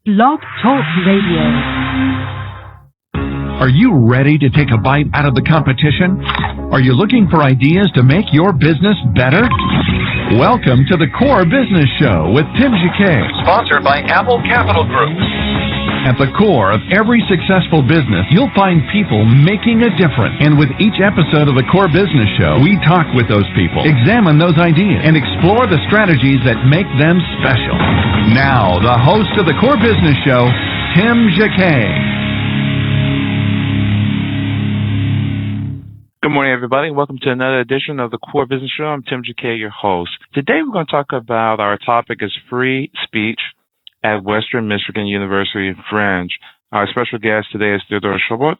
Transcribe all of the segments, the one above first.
Blog Talk Radio. Are you ready to take a bite out of the competition? Are you looking for ideas to make your business better? Welcome to the Core Business Show with Tim Jacquet, sponsored by Apple Capital Group. At the core of every successful business, you'll find people making a difference. And with each episode of the Core Business Show, we talk with those people, examine those ideas, and explore the strategies that make them special. Now, the host of the Core Business Show, Tim Jacquet. Good morning, everybody. Welcome to another edition of the Core Business Show. I'm Tim Jacquet, your host. Today, we're going to talk about our topic is free speech at Western Michigan University Fringe. Our special guest today is Theodore Schobot.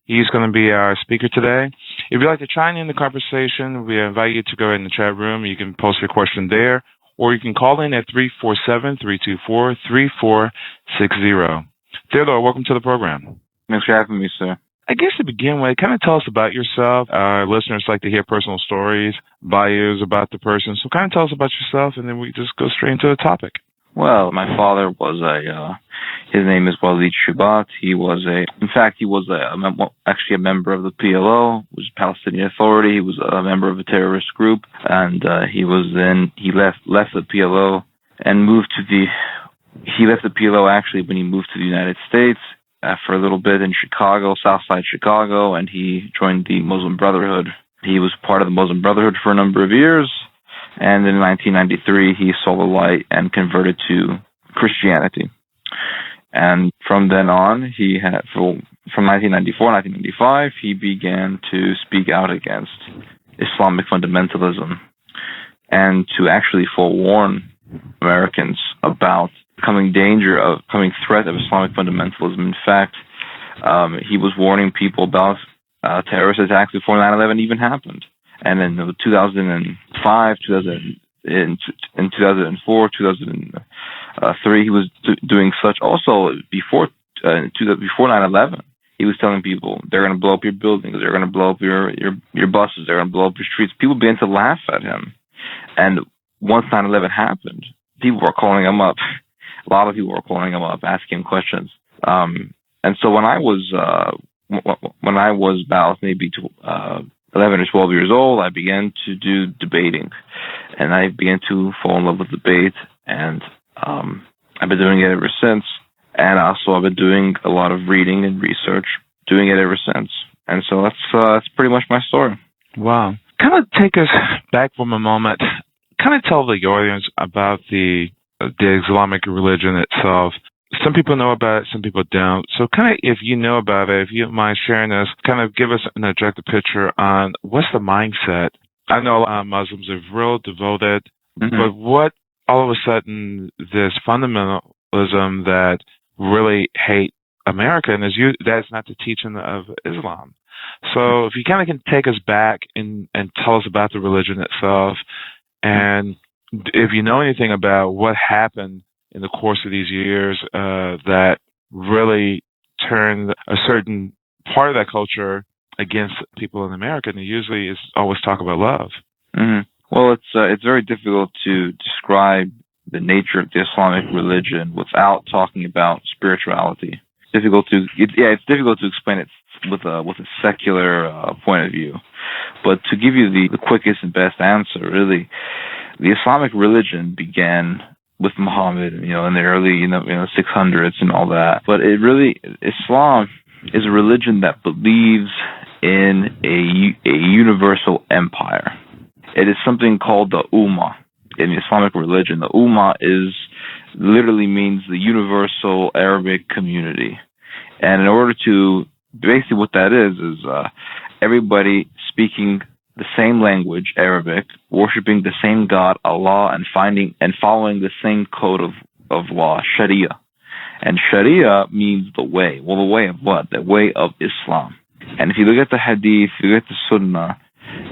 He's going to be our speaker today. If you'd like to chime in the conversation, we invite you to go in the chat room. You can post your question there, or you can call in at 347-324-3460. Theodore, welcome to the program. Thanks for having me, sir. I guess to begin with, kind of tell us about yourself. Our listeners like to hear personal stories, bios about the person. So kind of tell us about yourself, and then we just go straight into the topic. Well, my father was his name is Walid Shubat. He was actually a member of the PLO, which is Palestinian Authority. He was a member of a terrorist group, and he left the PLO and he left the PLO actually when he moved to the United States for a little bit in Chicago, Southside Chicago, and he joined the Muslim Brotherhood. He was part of the Muslim Brotherhood for a number of years. And in 1993, he saw the light and converted to Christianity. And from then on, from 1994, 1995, he began to speak out against Islamic fundamentalism and to actually forewarn Americans about coming threat of Islamic fundamentalism. In fact, he was warning people about terrorist attacks before 9/11 even happened. And in 2005, 2004, 2003, he was doing such. Also, before 9/11, he was telling people they're going to blow up your buildings, they're going to blow up your buses, they're going to blow up your streets. People began to laugh at him. And once 9/11 happened, people were calling him up. A lot of people were calling him up, asking him questions. And so when I was about maybe 11 or 12 years old, I began to do debating, and I began to fall in love with debate, and I've been doing it ever since. And also, I've been doing a lot of reading and research, doing it ever since. And so that's pretty much my story. Wow. Kind of take us back for a moment. Kind of tell the audience about the Islamic religion itself. Some people know about it, some people don't. So kind of, if you know about it, if you don't mind sharing this, kind of give us an objective picture on what's the mindset. I know Muslims are real devoted, but what all of a sudden this fundamentalism that really hate America, and that's not the teaching of Islam. So if you kind of can take us back and tell us about the religion itself, and if you know anything about what happened in the course of these years that really turned a certain part of that culture against people in America, and usually is always talk about love. Mm-hmm. Well, it's very difficult to describe the nature of the Islamic religion without talking about spirituality. It's difficult to explain it with a secular point of view. But to give you the quickest and best answer, really, the Islamic religion began with Muhammad, in the early, 600s and all that. But Islam is a religion that believes in a universal empire. It is something called the Ummah in the Islamic religion. The Ummah literally means the universal Arabic community. And in order to, basically what that is everybody speaking the same language, Arabic, worshiping the same God, Allah, and following the same code of law, Sharia. And Sharia means the way. Well, the way of what? The way of Islam. And if you look at the Hadith, if you look at the Sunnah,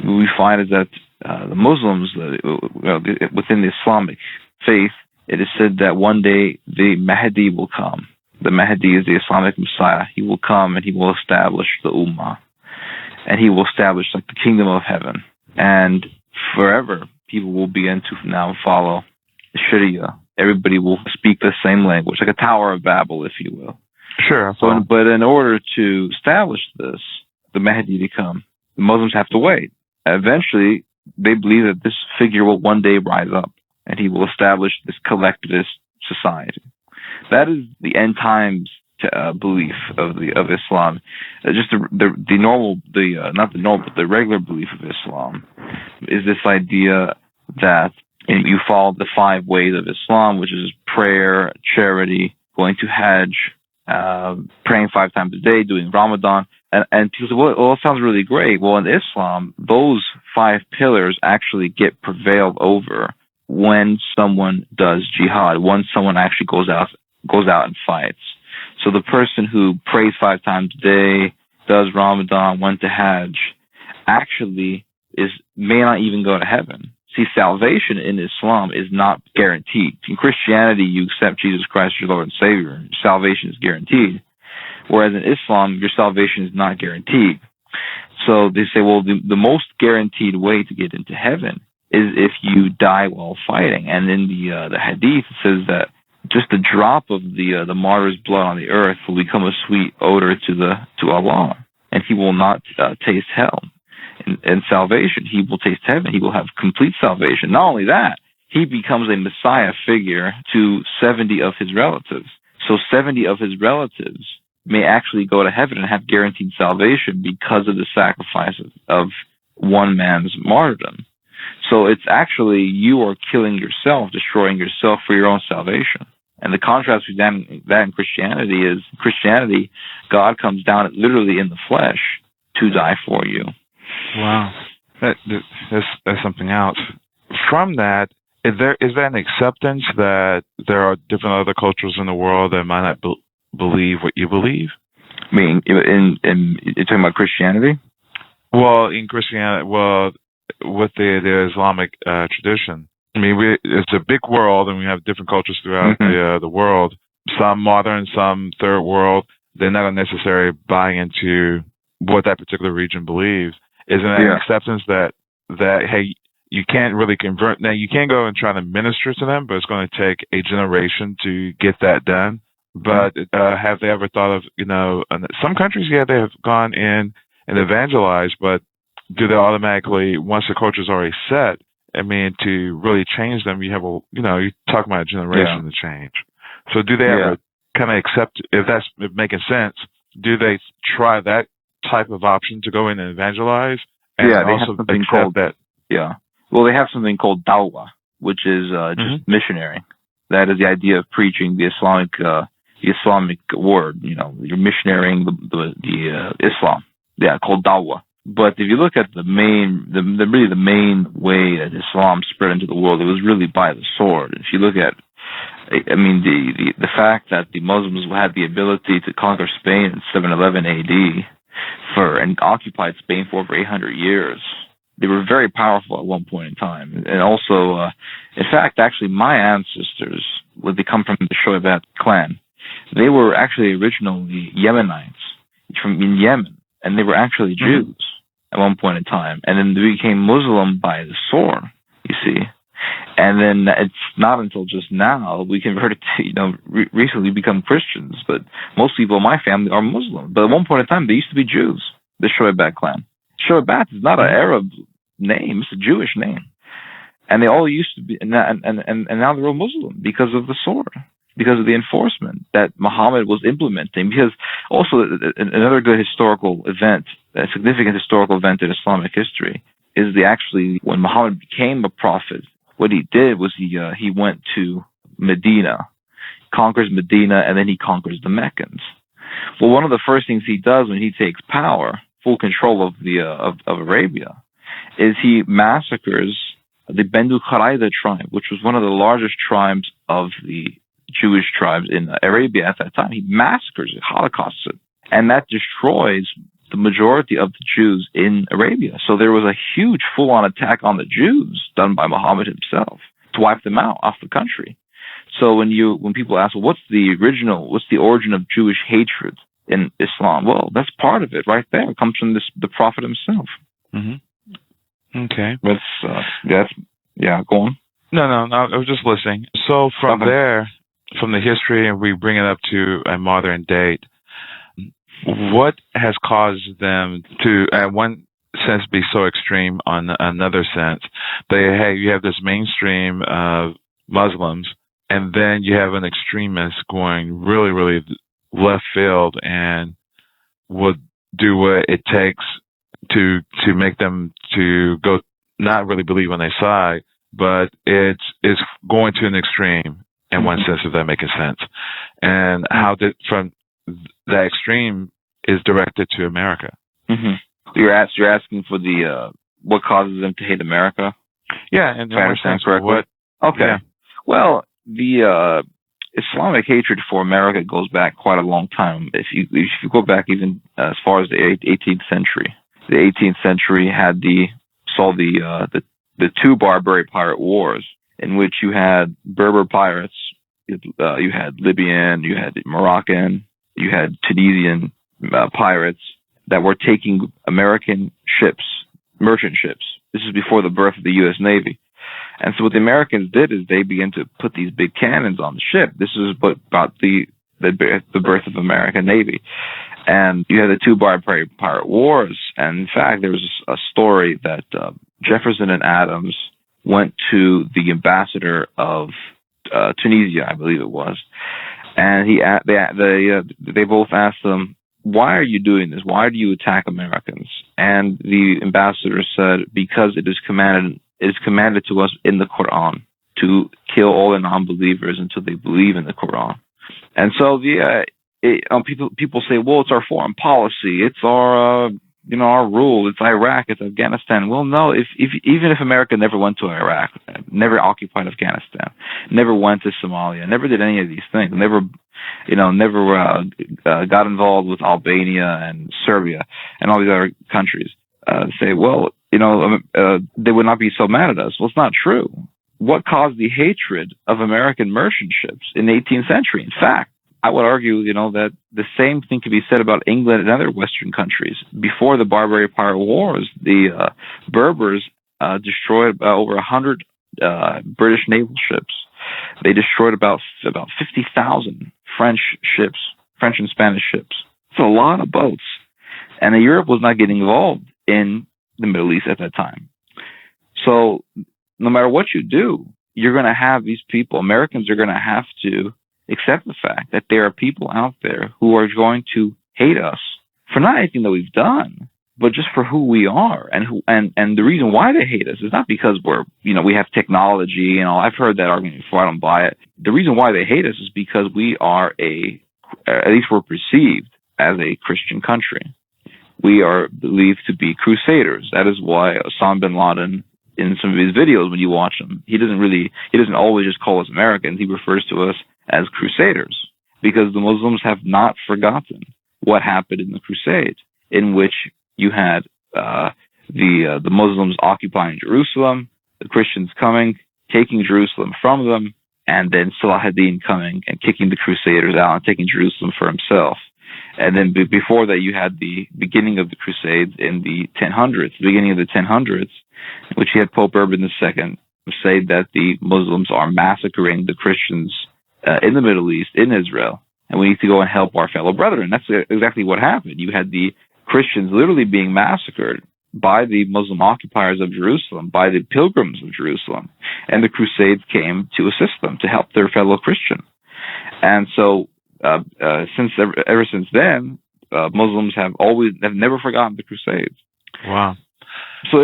what we find is that the Muslims, within the Islamic faith, it is said that one day the Mahdi will come. The Mahdi is the Islamic Messiah. He will come and he will establish the Ummah. And he will establish the kingdom of heaven. And forever, people will begin to now follow Sharia. everybody will speak the same language, like a Tower of Babel, if you will. Sure. But in order to establish this, the Mahdi to come, the Muslims have to wait. Eventually, they believe that this figure will one day rise up, and he will establish this collectivist society. That is the end times belief of Islam. Just the regular belief of Islam is this idea that you follow the 5 ways of Islam, which is prayer, charity, going to Hajj, praying 5 times a day, doing Ramadan. And people say, well, it sounds really great. Well, in Islam, those 5 pillars actually get prevailed over when someone does jihad, when someone actually goes out and fights. So the person who prays 5 times a day, does Ramadan, went to Hajj, actually may not even go to heaven. See, salvation in Islam is not guaranteed. In Christianity, you accept Jesus Christ as your Lord and Savior. Salvation is guaranteed. Whereas in Islam, your salvation is not guaranteed. So they say, well, the most guaranteed way to get into heaven is if you die while fighting. And in the hadith, it says that just a drop of the martyr's blood on the earth will become a sweet odor to Allah, and he will not taste hell. In salvation, he will taste heaven. He will have complete salvation. Not only that, he becomes a Messiah figure to 70 of his relatives. So 70 of his relatives may actually go to heaven and have guaranteed salvation because of the sacrifice of one man's martyrdom. So it's actually you are killing yourself, destroying yourself for your own salvation. And the contrast with that in Christianity is, Christianity, God comes down literally in the flesh to die for you. Wow. That's something else. From that, is there an acceptance that there are different other cultures in the world that might not believe what you believe? I mean, you're talking about Christianity? Well, in Christianity, with the Islamic tradition. I mean, it's a big world, and we have different cultures throughout the world. Some modern, some third world. They're not necessarily buying into what that particular region believes. Isn't that an acceptance that hey, you can't really convert? Now, you can't go and try to minister to them, but it's going to take a generation to get that done. But have they ever thought of, some countries, they have gone in and evangelized, but do they automatically, once the culture is already set, I mean, to really change them, you talk about a generation to change. So do they ever kind of accept, if that's making sense, do they try that type of option to go in and evangelize? And they also have something accept called that. Yeah. Well, they have something called dawah, which is just missionary. That is the idea of preaching the Islamic word. You're missionarying the Islam. Yeah, called dawah. But if you look at the main way that Islam spread into the world, it was really by the sword. If you look at, the fact that the Muslims had the ability to conquer Spain in 711 AD and occupied Spain for over 800 years, they were very powerful at one point in time. And also, in fact, actually, my ancestors, they come from the Shoaibat clan. They were actually originally Yemenites in Yemen, and they were actually Jews at one point in time. And then they became Muslim by the sword, you see. And then it's not until just now we converted to, recently become Christians. But most people in my family are Muslim. But at one point in time, they used to be Jews, the Shoaibat clan. Shoaibat is not an Arab name, it's a Jewish name. And they all used to be, and now they're all Muslim because of the sword, because of the enforcement that Muhammad was implementing. Because also another good historical event, a significant historical event in Islamic history, is when Muhammad became a prophet, what he did was he went to Medina, conquers Medina, and then he conquers the Meccans. Well, one of the first things he does when he takes power, full control of of Arabia, is he massacres the Banu Qurayza tribe, which was one of the largest tribes of the Jewish tribes in Arabia at that time. He massacres it, holocausts it, and that destroys the majority of the Jews in Arabia. So there was a huge full-on attack on the Jews done by Muhammad himself to wipe them out off the country. So when people ask, well, what's the origin of Jewish hatred in Islam? Well, that's part of it right there. It comes from the Prophet himself. Mm-hmm. Okay. Go on. No, I was just listening. So from there, from the history, and we bring it up to a modern date, what has caused them to, at one sense, be so extreme, on another sense? You have this mainstream of Muslims, and then you have an extremist going really, really left field and would do what it takes to make them to go not really believe on their side, but it's going to an extreme in one sense, if that makes sense. And how from that extreme is directed to America. Mm-hmm. You're asking for the what causes them to hate America? Yeah, and if I understand correctly. Okay. Yeah. Well, the Islamic hatred for America goes back quite a long time. If you go back even as far as the 18th century, the 18th century saw the two Barbary pirate wars, in which you had Berber pirates, you had Libyan, you had Moroccan, you had Tunisian pirates that were taking American ships, merchant ships. This is before the birth of the U.S. Navy. And so what the Americans did is they began to put these big cannons on the ship. This is what brought the birth of American Navy. And you had the two Barbary pirate wars. And in fact, there was a story that Jefferson and Adams went to the ambassador of Tunisia, I believe it was, and they both asked them, "Why are you doing this? Why do you attack Americans?" And the ambassador said, "Because it is commanded to us in the Quran to kill all the non-believers until they believe in the Quran." And so people say, "Well, it's our foreign policy. It's our our rule. It's Iraq. It's Afghanistan." Well, no. Even if America never went to Iraq, never occupied Afghanistan, never went to Somalia, never did any of these things, never got involved with Albania and Serbia and all these other countries, say, well, they would not be so mad at us. Well, it's not true. What caused the hatred of American merchant ships in the 18th century? In fact, I would argue, that the same thing could be said about England and other Western countries. Before the Barbary Pirate Wars, the Berbers destroyed over 100 British naval ships. They destroyed about 50,000 French ships, French and Spanish ships. It's a lot of boats. And Europe was not getting involved in the Middle East at that time. So no matter what you do, you're going to have these people, Americans are going to have to accept the fact that there are people out there who are going to hate us for not anything that we've done, but just for who we are. And the reason why they hate us is not because we have technology. I've heard that argument before. I don't buy it. The reason why they hate us is because we are at least we're perceived as a Christian country. We are believed to be crusaders. That is why Osama bin Laden, in some of his videos, when you watch them, he doesn't always just call us Americans. He refers to us as crusaders, because the Muslims have not forgotten what happened in the Crusade, in which you had the Muslims occupying Jerusalem, the Christians coming, taking Jerusalem from them, and then Salah ad-Din coming and kicking the Crusaders out and taking Jerusalem for himself. And then before that, you had the beginning of the Crusades in the 1000s, in which you had Pope Urban II say that the Muslims are massacring the Christians in the Middle East, in Israel, and we need to go and help our fellow brethren. That's exactly what happened. You had the Christians literally being massacred by the Muslim occupiers of Jerusalem, by the pilgrims of Jerusalem, and the Crusades came to assist them, to help their fellow Christian. And so, ever since then, Muslims have never forgotten the Crusades. Wow. So,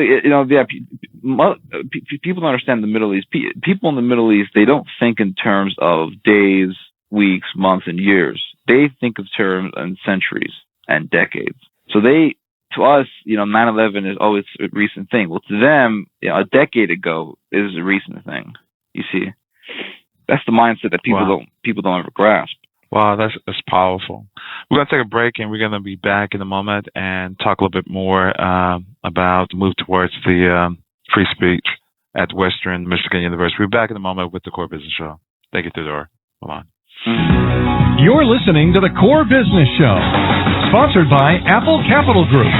people don't understand the Middle East. People in the Middle East, they don't think in terms of days, weeks, months, and years. They think of terms in centuries and decades. So to us, 9/11 is, it's a recent thing. Well, to them, a decade ago is a recent thing. You see, that's the mindset that people don't ever grasp. Wow, that's powerful. We're going to take a break, and we're going to be back in a moment and talk a little bit more about the move towards the free speech at Western Michigan University. We'll be back in a moment with the Core Business Show. Thank you, Theodore. Hold on. You're listening to the Core Business Show, sponsored by Apple Capital Group.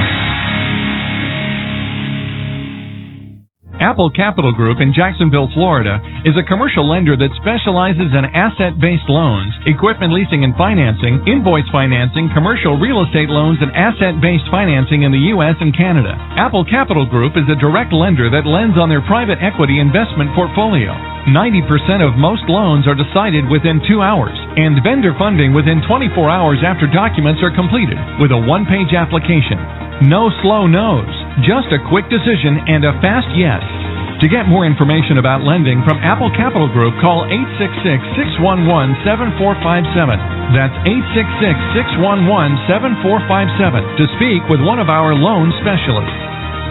Apple Capital Group in Jacksonville, Florida, is a commercial lender that specializes in asset-based loans, equipment leasing and financing, invoice financing, commercial real estate loans, and asset-based financing in the U.S. and Canada. Apple Capital Group is a direct lender that lends on their private equity investment portfolio. 90% of most loans are decided within 2 hours, and vendor funding within 24 hours after documents are completed, with a one-page application. No slow no's, just a quick decision and a fast yes. To get more information about lending from Apple Capital Group, call 866-611-7457. That's 866-611-7457 to speak with one of our loan specialists.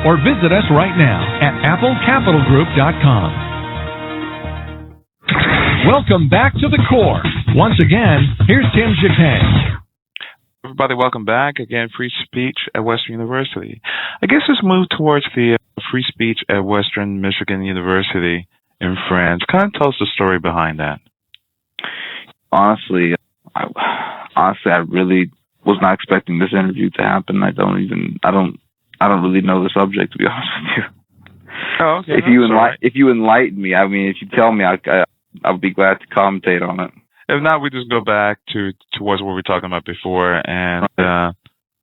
Or visit us right now at applecapitalgroup.com. Welcome back to the core. Once again, here's Tim Jacquet. Everybody, welcome back. Again, free speech at Western University. I guess let's move towards the free speech at Western Michigan University in France. Kind of tell us the story behind that. Honestly, I really was not expecting this interview to happen. I don't really know the subject, to be honest with you. Oh, okay. If you enlighten me, I mean, if you tell me, I'll be glad to commentate on it. If not, we just go back towards what we were talking about before, and then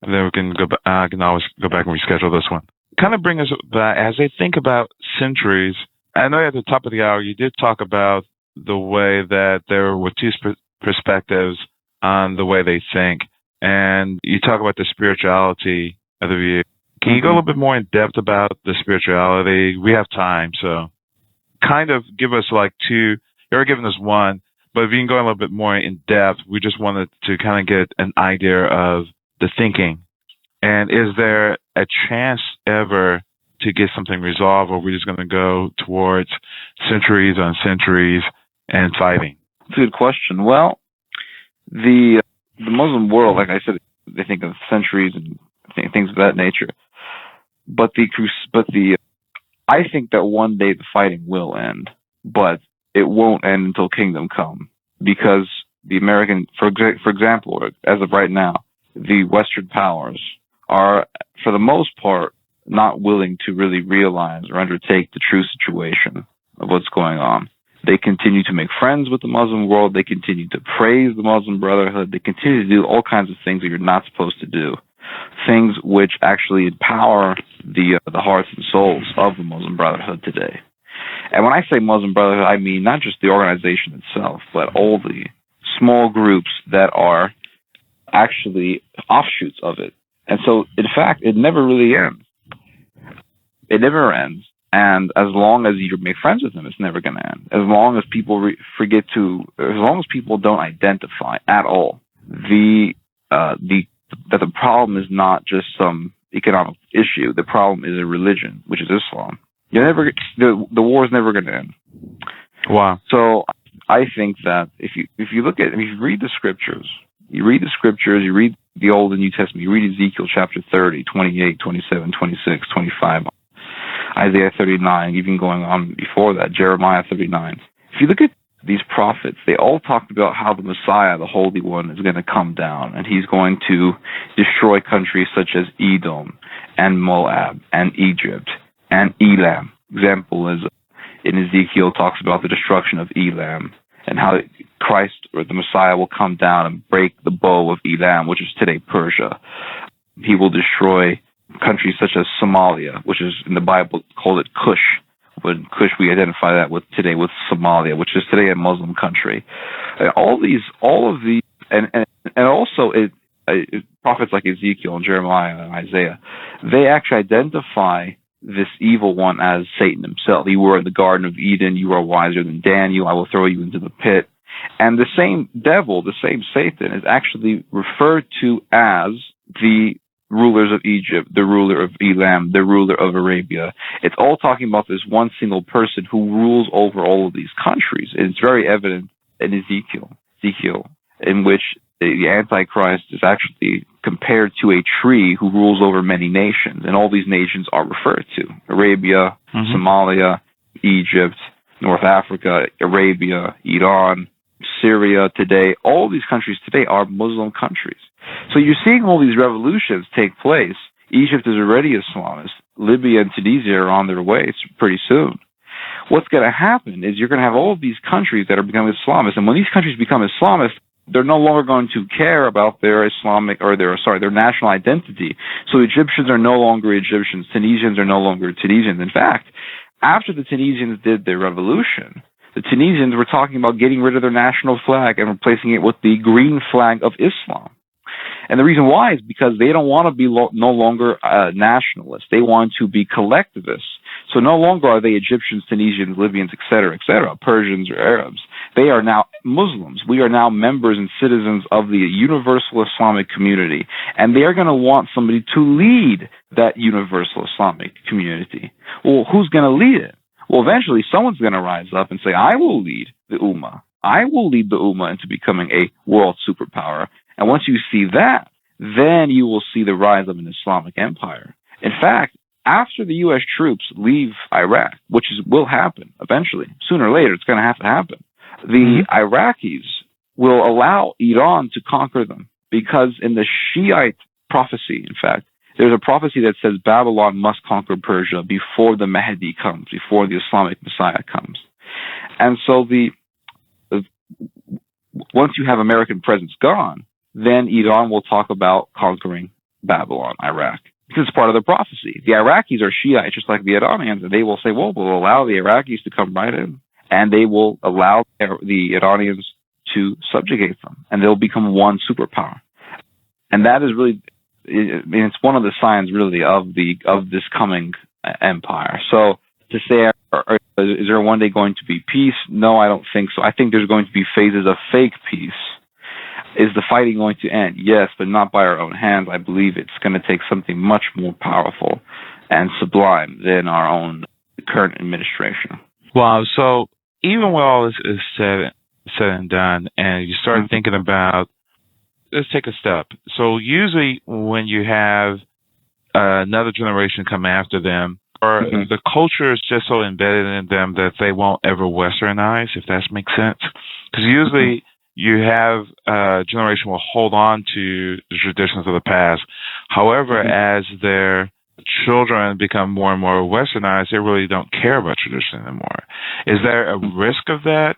we can go. I can always go back and reschedule this one. Kind of bring us back as they think about centuries. I know at the top of the hour you did talk about the way that there were two perspectives on the way they think, and you talk about the spirituality of the view. Can you go a little bit more in depth about the spirituality? We have time, so kind of give us like two. You're giving us one. But if you can go a little bit more in depth, we just wanted to kind of get an idea of the thinking. And is there a chance ever to get something resolved, or are we just going to go towards centuries on centuries and fighting? That's a good question. Well, the Muslim world, like I said, they think of centuries and things of that nature. But I think that one day the fighting will end, but it won't end until kingdom come, because the American, for example, as of right now, the Western powers are, for the most part, not willing to really realize or undertake the true situation of what's going on. They continue to make friends with the Muslim world. They continue to praise the Muslim Brotherhood. They continue to do all kinds of things that you're not supposed to do, things which actually empower the hearts and souls of the Muslim Brotherhood today. And when I say Muslim Brotherhood, I mean not just the organization itself, but all the small groups that are actually offshoots of it. And so, in fact, it never really ends. It never ends. And as long as you make friends with them, it's never going to end. As long as people as long as people don't identify at all that the problem is not just some economic issue. The problem is a religion, which is Islam. The war is never going to end. Wow. So I think that if you read the scriptures, you read the Old and New Testament, you read Ezekiel chapter 30, 28, 27, 26, 25, Isaiah 39, even going on before that, Jeremiah 39. If you look at these prophets, they all talked about how the Messiah, the Holy One, is going to come down, and he's going to destroy countries such as Edom and Moab and Egypt and Elam. Example is in Ezekiel talks about the destruction of Elam and how Christ or the Messiah will come down and break the bow of Elam, which is today Persia. He will destroy countries such as Somalia, which is in the Bible called it Cush. But Cush, we identify that with today with Somalia, which is today a Muslim country. And also prophets like Ezekiel and Jeremiah and Isaiah, they actually identify this evil one as Satan himself. You were in the Garden of Eden. You are wiser than Daniel. I will throw you into the pit. And the same devil, the same Satan, is actually referred to as the rulers of Egypt, the ruler of Elam, the ruler of Arabia. It's all talking about this one single person who rules over all of these countries. And it's very evident in Ezekiel, in which the Antichrist is actually compared to a tree who rules over many nations, and all these nations are referred to: Arabia, Somalia, Egypt, North Africa, Arabia, Iran, Syria today. All these countries today are Muslim countries. So you're seeing all these revolutions take place. Egypt is already Islamist. Libya and Tunisia are on their way pretty soon. What's going to happen is you're going to have all of these countries that are becoming Islamist, and when these countries become Islamist, they're no longer going to care about their Islamic or their national identity. So Egyptians are no longer Egyptians, Tunisians are no longer Tunisians. In fact, after the Tunisians did their revolution, the Tunisians were talking about getting rid of their national flag and replacing it with the green flag of Islam. And the reason why is because they don't want to be no longer nationalists. They want to be collectivists. So no longer are they Egyptians, Tunisians, Libyans, etc., Persians or Arabs. They are now Muslims. We are now members and citizens of the universal Islamic community. And they are going to want somebody to lead that universal Islamic community. Well, who's going to lead it? Well, eventually someone's going to rise up and say, I will lead the Ummah. I will lead the Ummah into becoming a world superpower. And once you see that, then you will see the rise of an Islamic empire. In fact, after the U.S. troops leave Iraq, which will happen eventually, sooner or later, it's going to have to happen, the Iraqis will allow Iran to conquer them, because in the Shiite prophecy, in fact, there's a prophecy that says Babylon must conquer Persia before the Mahdi comes, before the Islamic Messiah comes. And so once you have American presence gone, then Iran will talk about conquering Babylon, Iraq. Because it's part of the prophecy. The Iraqis are Shiite, just like the Iranians, and they will say, well, we'll allow the Iraqis to come right in, and they will allow the Iranians to subjugate them, and they'll become one superpower. And that is really, it's one of the signs, really, of this coming empire. So to say, is there one day going to be peace? No, I don't think so. I think there's going to be phases of fake peace. Is the fighting going to end? Yes, but not by our own hands. I believe it's going to take something much more powerful and sublime than our own current administration. Wow. So even when all this is said and done, and you start thinking about, let's take a step. So usually when you have another generation come after them, or the culture is just so embedded in them that they won't ever Westernize, if that makes sense. Because usually you have a generation will hold on to the traditions of the past. However, as their children become more and more Westernized, they really don't care about tradition anymore. Is there a risk of that,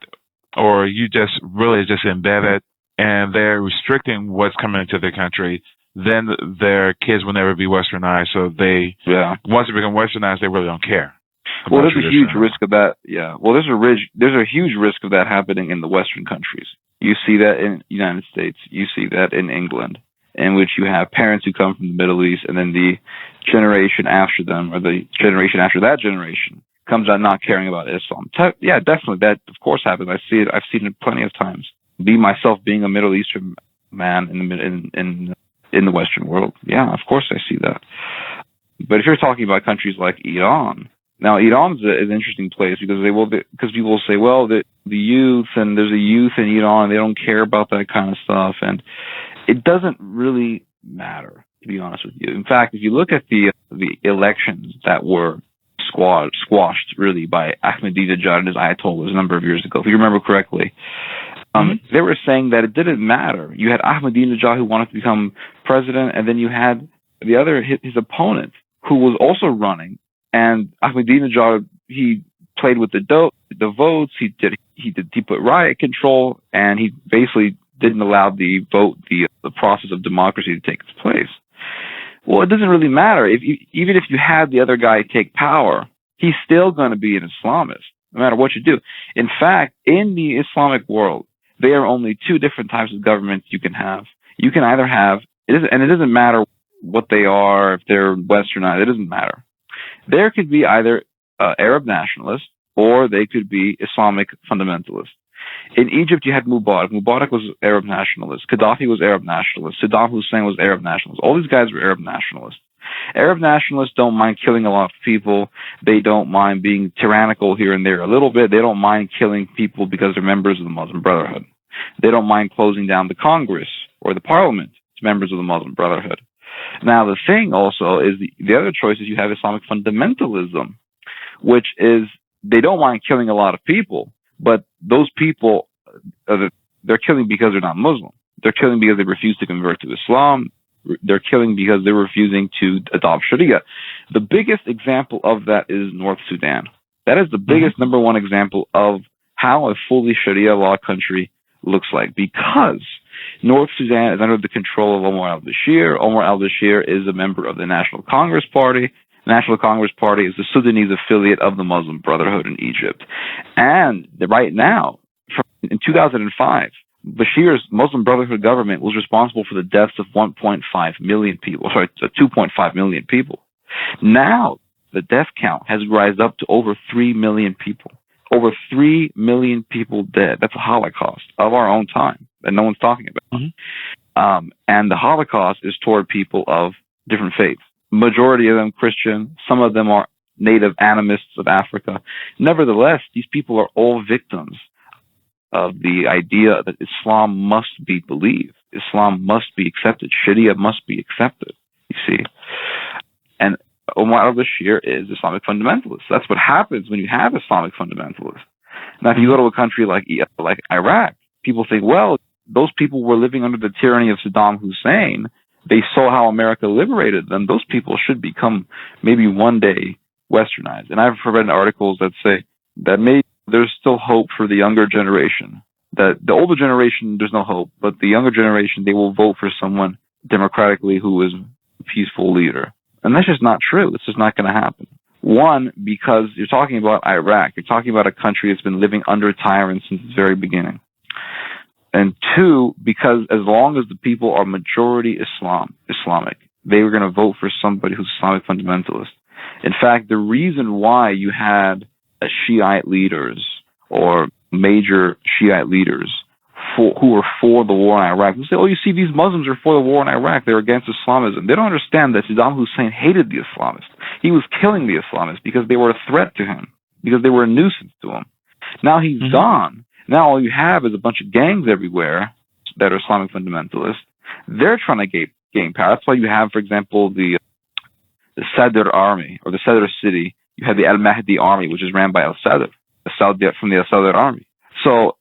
or you just really just embed it and they're restricting what's coming into their country? Then their kids will never be Westernized, so once they become Westernized, they really don't care. Well, there's a huge risk of that. Yeah. Well, there's a huge risk of that happening in the Western countries. You see that in the United States. You see that in England, in which you have parents who come from the Middle East, and then the generation after them, or the generation after that generation, comes out not caring about Islam. Yeah, definitely. That, of course, happens. I see it. I've seen it plenty of times. Myself being a Middle Eastern man in the Western world. Yeah, of course I see that. But if you're talking about countries like Iran, now Iran is an interesting place because people will say, well, the youth, and there's a youth in Iran, they don't care about that kind of stuff, and it doesn't really matter, to be honest with you. In fact, if you look at the elections that were squashed really by Ahmadinejad and his Ayatollahs a number of years ago, if you remember correctly, they were saying that it didn't matter. You had Ahmadinejad who wanted to become president, and then you had the other, his opponent, who was also running. And Ahmadinejad, he played with the votes. He put riot control, and he basically didn't allow the process of democracy to take its place. Well, it doesn't really matter. Even if you had the other guy take power, he's still going to be an Islamist, no matter what you do. In fact, in the Islamic world, there are only two different types of governments you can have. You can either have, and it doesn't matter what they are, if they're Westernized, it doesn't matter. There could be either Arab nationalists, or they could be Islamic fundamentalists. In Egypt, you had Mubarak. Mubarak was Arab nationalist. Gaddafi was Arab nationalist. Saddam Hussein was Arab nationalist. All these guys were Arab nationalists. Arab nationalists don't mind killing a lot of people. They don't mind being tyrannical here and there a little bit. They don't mind killing people because they're members of the Muslim Brotherhood. They don't mind closing down the Congress or the Parliament to members of the Muslim Brotherhood. Now, the thing also is the other choice is you have Islamic fundamentalism, which is they don't mind killing a lot of people, but those people, they're killing because they're not Muslim. They're killing because they refuse to convert to Islam. They're killing because they're refusing to adopt Sharia. The biggest example of that is North Sudan. That is the biggest number one example of how a fully Sharia law country looks like, because North Sudan is under the control of Omar al-Bashir. Omar al-Bashir is a member of the National Congress Party. The National Congress Party is the Sudanese affiliate of the Muslim Brotherhood in Egypt. And right now, in 2005, Bashir's Muslim Brotherhood government was responsible for the deaths of 1.5 million people, 2.5 million people. Now, the death count has risen up to over 3 million people. Over 3 million people dead. That's a Holocaust of our own time that no one's talking about. And the Holocaust is toward people of different faiths. Majority of them Christian. Some of them are native animists of Africa. Nevertheless, these people are all victims of the idea that Islam must be believed. Islam must be accepted. Sharia must be accepted, you see. And Omar al-Bashir is Islamic fundamentalist. That's what happens when you have Islamic fundamentalists. Now, if you go to a country like Iraq, people think, well, those people were living under the tyranny of Saddam Hussein. They saw how America liberated them. Those people should become maybe one day westernized. And I've read articles that say that maybe there's still hope for the younger generation. That the older generation, there's no hope, but the younger generation, they will vote for someone democratically who is a peaceful leader. And that's just not true. It's just not going to happen. One, because you're talking about Iraq. You're talking about a country that's been living under tyrants since its very beginning. And two, because as long as the people are majority Islamic, they were going to vote for somebody who's Islamic fundamentalist. In fact, the reason why you had Shiite leaders or major Shiite leaders who were for the war in Iraq, they say, oh, you see, these Muslims are for the war in Iraq. They're against Islamism. They don't understand that Saddam Hussein hated the Islamists. He was killing the Islamists because they were a threat to him, because they were a nuisance to him. Now he's gone. Now all you have is a bunch of gangs everywhere that are Islamic fundamentalists. They're trying to gain power. That's why you have, for example, the Sadr army, or the Sadr city. You have the Al-Mahdi army, which is ran by Al-Sadr, from the Al-Sadr army. So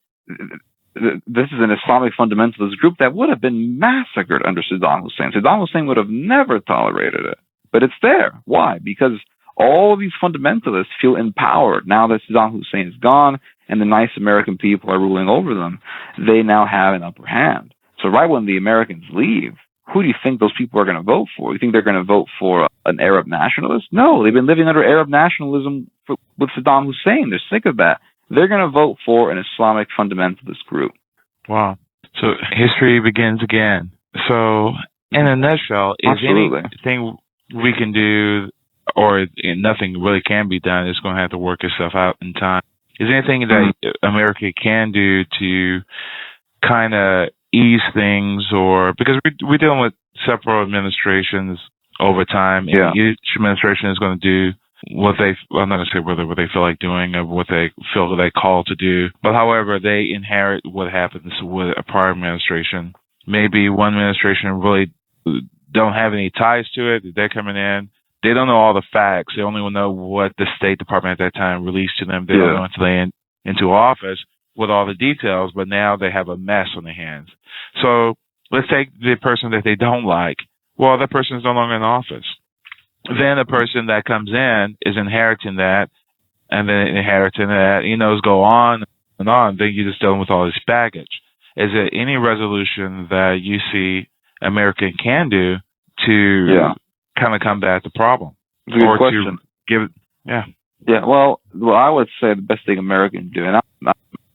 this is an Islamic fundamentalist group that would have been massacred under Saddam Hussein. Saddam Hussein would have never tolerated it. But it's there. Why? Because all of these fundamentalists feel empowered now that Saddam Hussein is gone and the nice American people are ruling over them. They now have an upper hand. So right when the Americans leave, who do you think those people are going to vote for? You think they're going to vote for an Arab nationalist? No, they've been living under Arab nationalism with Saddam Hussein. They're sick of that. They're going to vote for an Islamic fundamentalist group. Wow. So history begins again. So in a nutshell, is anything we can do, or nothing really can be done, it's going to have to work itself out in time? Is there anything that America can do to kind of ease things, or because we're dealing with several administrations over time, and each administration is going to do what I'm not going to say what they feel like doing or what they feel they call to do, but however they inherit what happens with a prior administration. Maybe one administration really don't have any ties to it. They're coming in. They don't know all the facts. They only know what the State Department at that time released to them. They don't know until they into office with all the details, but now they have a mess on their hands. So let's take the person that they don't like. Well, that person is no longer in office. Then the person that comes in is inheriting that, and then inheriting that, go on and on. Then you're just dealing with all this baggage. Is there any resolution that you see America can do to kind of combat the problem? It's a good question. To give it, Yeah, well, I would say the best thing America can do, and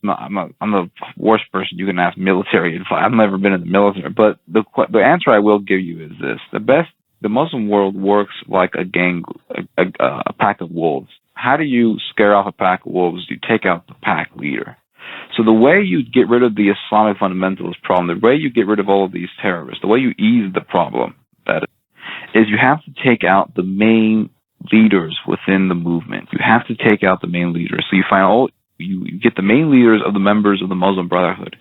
I'm the worst person you can ask military advice. I've never been in the military, but the answer I will give you is this: the Muslim world works like a gang, a pack of wolves. How do you scare off a pack of wolves? You take out the pack leader. So the way you get rid of the Islamic fundamentalist problem, the way you get rid of all of these terrorists, the way you ease the problem, that is you have to take out the main leaders within the movement. You have to take out the main leaders. So you get the main leaders of the members of the Muslim Brotherhood.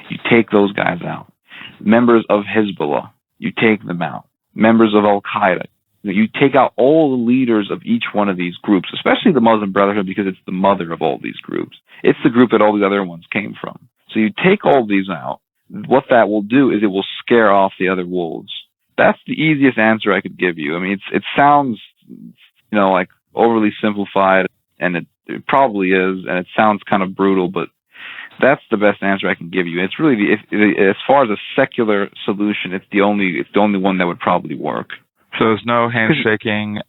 You take those guys out. Members of Hezbollah, you take them out. Members of Al-Qaeda, you take out all the leaders of each one of these groups, especially the Muslim Brotherhood, because it's the mother of all these groups. It's the group that all the other ones came from. So you take all these out. What that will do is it will scare off the other wolves. That's the easiest answer I could give you. I mean, it sounds like overly simplified, and it probably is, and it sounds kind of brutal, but that's the best answer I can give you. It's really as far as a secular solution, it's the only one that would probably work. So there's no handshaking,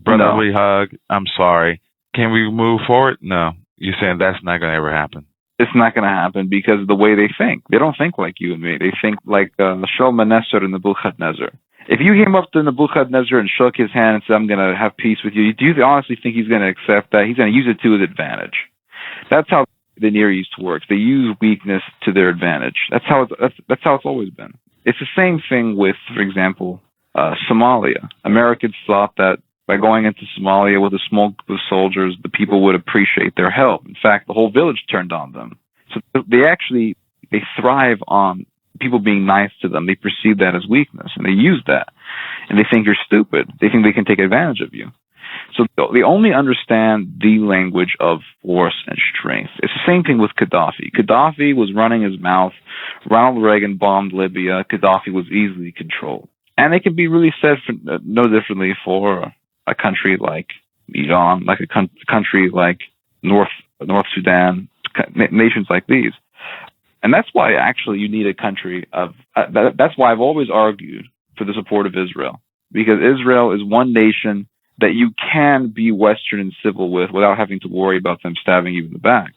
brotherly hug. I'm sorry. Can we move forward? No. You're saying that's not going to ever happen. It's not going to happen because of the way they think. They don't think like you and me. They think like Shalmaneser and Nebuchadnezzar. If you came up to Nebuchadnezzar and shook his hand and said, I'm going to have peace with you, do you honestly think he's going to accept that? He's going to use it to his advantage. That's how the Near East works. They use weakness to their advantage. That's how it's always been. It's the same thing with, for example, Somalia. Americans thought that by going into Somalia with a small group of soldiers, the people would appreciate their help. In fact, the whole village turned on them. So they thrive on people being nice to them. They perceive that as weakness, and they use that. And they think you're stupid. They think they can take advantage of you. So they only understand the language of force and strength. It's the same thing with Gaddafi. Gaddafi was running his mouth. Ronald Reagan bombed Libya. Gaddafi was easily controlled. And it can be really said no differently for a country like Iran, like a country like North Sudan, nations like these. And that's why actually you need a country of, that's why I've always argued for the support of Israel. Because Israel is one nation that you can be Western and civil with without having to worry about them stabbing you in the back.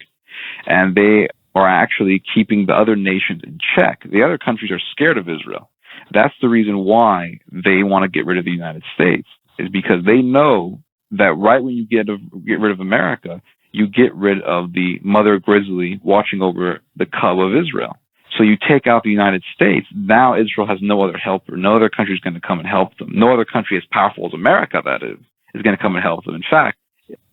And they are actually keeping the other nations in check. The other countries are scared of Israel. That's the reason why they want to get rid of the United States, is because they know that right when you get rid of America, you get rid of the mother grizzly watching over the cub of Israel. So you take out the United States, now Israel has no other helper. No other country is going to come and help them. No other country as powerful as America, that is going to come and help them. In fact,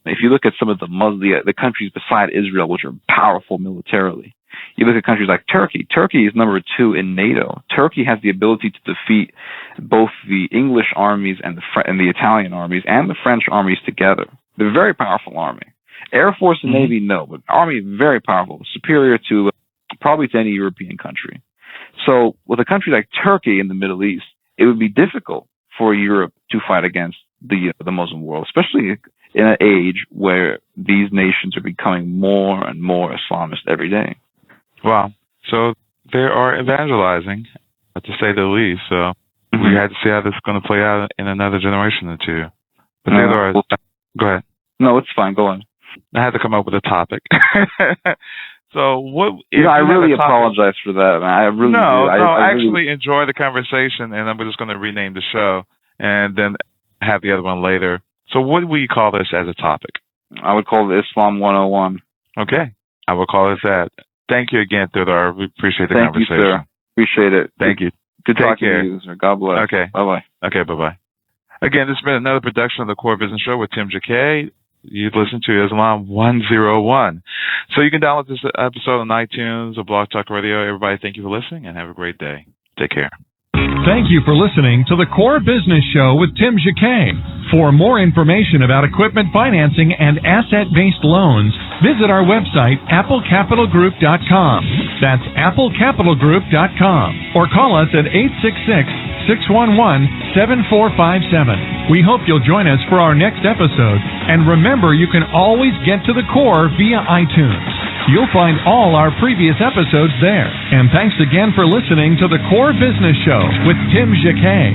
if you look at some of the countries beside Israel, which are powerful militarily, you look at countries like Turkey. Turkey is number 2 in NATO. Turkey has the ability to defeat both the English armies and the Italian armies and the French armies together. They're a very powerful army. Air Force and Navy, no, but Army is very powerful, superior to probably to any European country. So with a country like Turkey in the Middle East, it would be difficult for Europe to fight against the Muslim world, especially in an age where these nations are becoming more and more Islamist every day. Wow. So they are evangelizing, to say the least. So we had to see how this is going to play out in another generation or two. But go ahead. No, it's fine. Go on. I had to come up with a topic. So what? I really apologize for that. I really actually enjoy the conversation, and I'm just going to rename the show and then have the other one later. So what would you call this as a topic? I would call it Islam 101. Okay, I will call it that. Thank you again, Theodore. We appreciate the conversation. Thank you, sir. Appreciate it. Thank you. Good talking to you, sir. God bless. Okay. Bye-bye. Okay, bye-bye. Again, this has been another production of the Core Business Show with Tim Jacquet. You've listened to Islam 101. So you can download this episode on iTunes or Blog Talk Radio. Everybody, thank you for listening and have a great day. Take care. Thank you for listening to the Core Business Show with Tim Jacquet. For more information about equipment financing and asset-based loans, visit our website, applecapitalgroup.com. That's applecapitalgroup.com. Or call us at 866-611-7457. We hope you'll join us for our next episode. And remember, you can always get to the core via iTunes. You'll find all our previous episodes there. And thanks again for listening to the Core Business Show with Tim Jacquet.